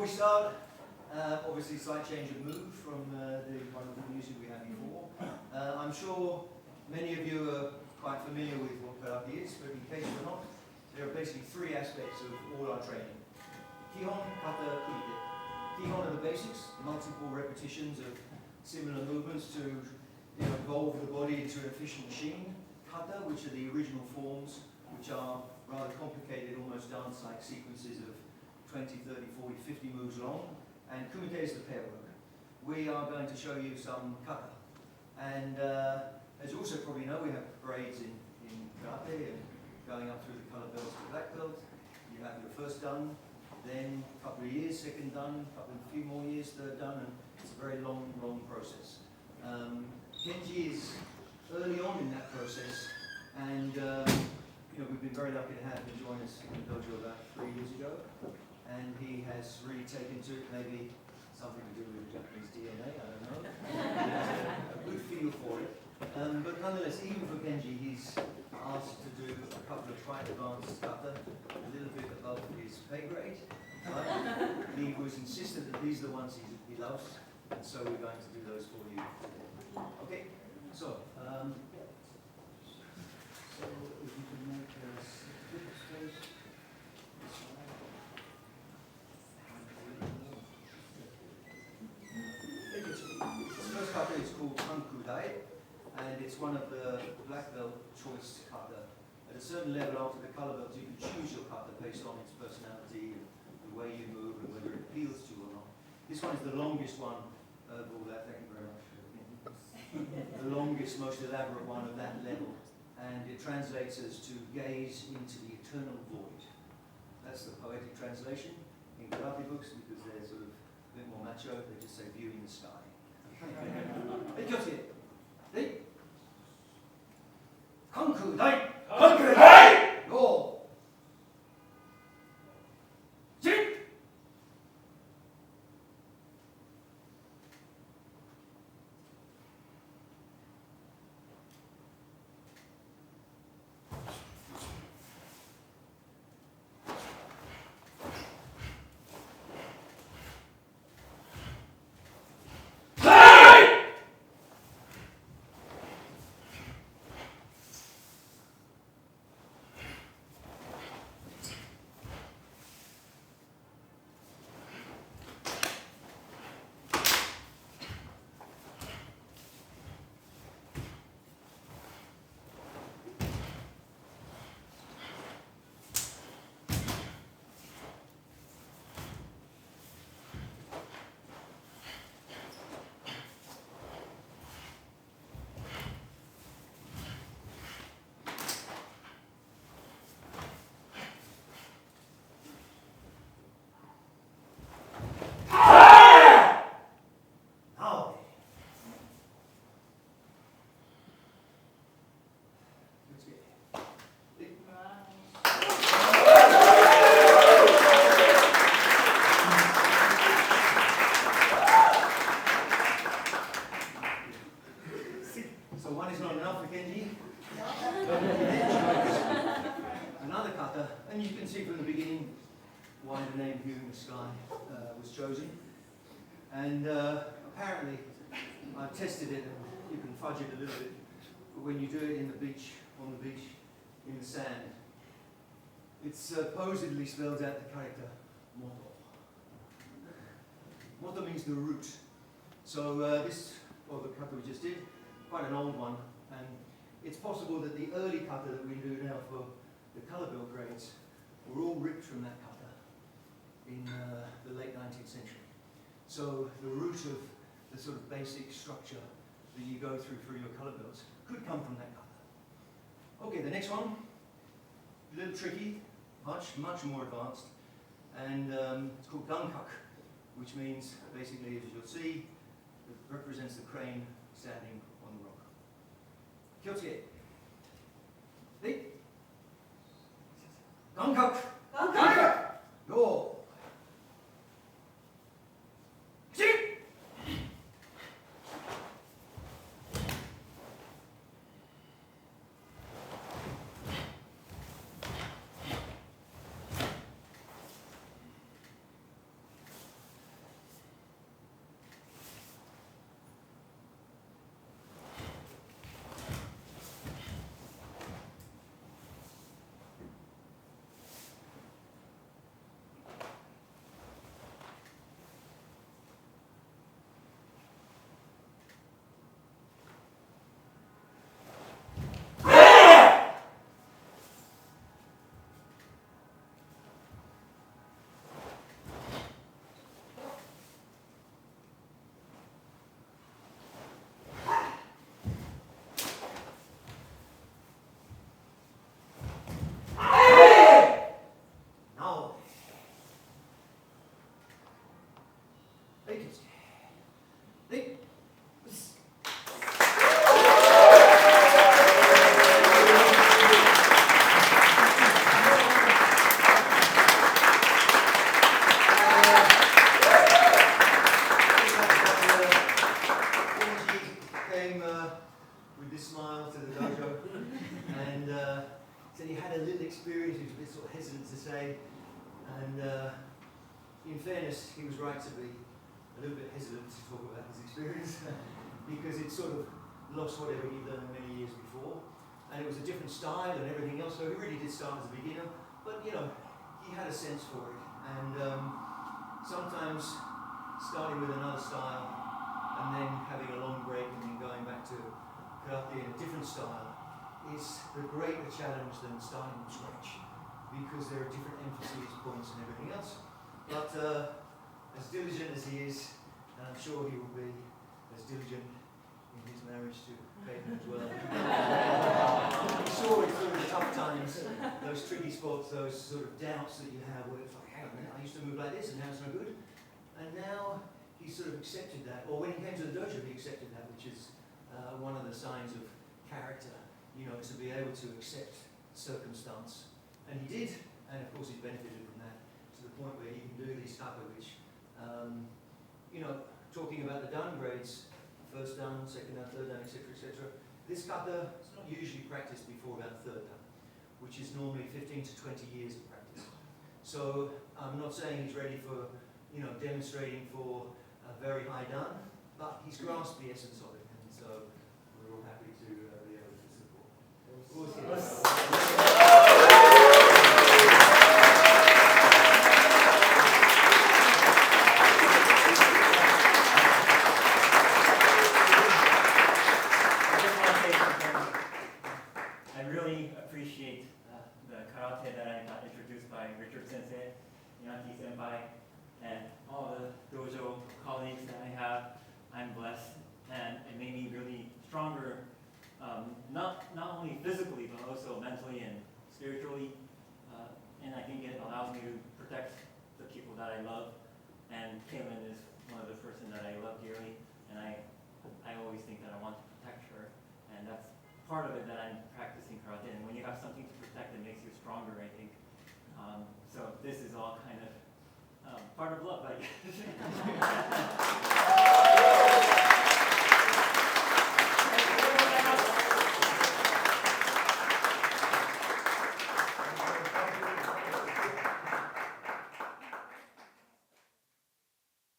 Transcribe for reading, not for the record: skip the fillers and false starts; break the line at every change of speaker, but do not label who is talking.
we start, obviously slight change of mood from the wonderful music we had before. I'm sure many of you are quite familiar with what karate is, but in case you're not, there are basically three aspects of all our training. Kihon, kata, kumite. Kihon are the basics, multiple repetitions of similar movements to evolve the body into an efficient machine. Kata, which are the original forms, which are rather complicated, almost dance-like sequences of 20, 30, 40, 50 moves long. And kumite is the pair work. We are going to show you some kata. And as you also probably know, we have grades in karate, and going up through the color belts to black belt. You have your first dan, then a couple of years, second dan, a few more years, third dan, and it's a very long process. Kenji is early on in that process, and we've been very lucky to have him join us in the dojo about 3 years ago, and he has really taken to it, maybe something to do with Japanese DNA, I don't know. He has a good feel for it. But nonetheless, even for Kenji, he's asked to do a couple of quite advanced kata, a little bit above his pay grade. But he was insistent that these are the ones he loves, and so we're going to do those for you. Okay, so if you can make a space. The first kata is called Kankudai, and it's one of the black belt choice kata. At a certain level after the color belt, you can choose your kata based on its personality, and the way you move, and whether it appeals to you or not. This one is the longest one of all that. Thank you very much. The longest, most elaborate one of that level, and it translates as to gaze into the eternal void. That's the poetic translation in karate books, because they're sort of a bit more macho. They just say viewing the sky. Hey, just here. Hey. Kankudai! Kankudai! Go! Jin! Another kata, and you can see from the beginning why the name Viewing the Sky was chosen. And apparently, I've tested it, and you can fudge it a little bit, but when you do it in the beach, on the beach, in the sand, it supposedly spells out the character Moto. Moto means the root. So the kata we just did, quite an old one, and it's possible that the early kata that we do now for the color belt grades were all ripped from that kata in the late 19th century. So the root of the sort of basic structure that you go through for your color belts could come from that kata. Okay, the next one, a little tricky, much more advanced, and it's called Gankaku, which means basically, as you'll see, it represents the crane standing on the rock. Kyotsuke. Hey. Gankaku. Gankaku. Go. said he had a little experience, he was a bit sort of hesitant to say, and in fairness, he was right to be a little bit hesitant to talk about his experience because it sort of lost whatever he'd learned many years before, and it was a different style and everything else, so he really did start as a beginner, but you know, he had a sense for it, and sometimes starting with another style and then having a long break and then going back to karate in a different style is the greater challenge than starting from scratch, because there are different emphasis points and everything else. But as diligent as he is, and I'm sure he will be as diligent in his marriage to Peyton as well. I'm sure it's through the tough times, those tricky spots, those sort of doubts that you have where it's like, hang on a minute, I used to move like this and now it's no good. And now he sort of accepted that, or when he came to the dojo he accepted that, which is one of the signs of character, you know, to be able to accept circumstance. And he did, and of course he benefited from that to the point where he can do these kata which, you know, talking about the dan grades, first dan, second dan, third dan, etc., etc. This kata is not usually practiced before about third dan, which is normally 15 to 20 years of practice. So I'm not saying he's ready for, you know, demonstrating for a very high dan, but he's grasped the essence of it, and so we're all happy to be able to support.
I really appreciate the karate that I got introduced by Richard Sensei, Yaki Senpai, and all the dojo colleagues that I have. I'm blessed, and it made me really stronger, not only physically, but also mentally and spiritually. And I think it allows me to protect the people that I love. And Kaylin is one of the person that I love dearly, and I always think that I want to protect her, and that's part of it that I'm practicing karate. And when you have something to protect, it makes you stronger, I think. So this is all kind of part of love, I guess.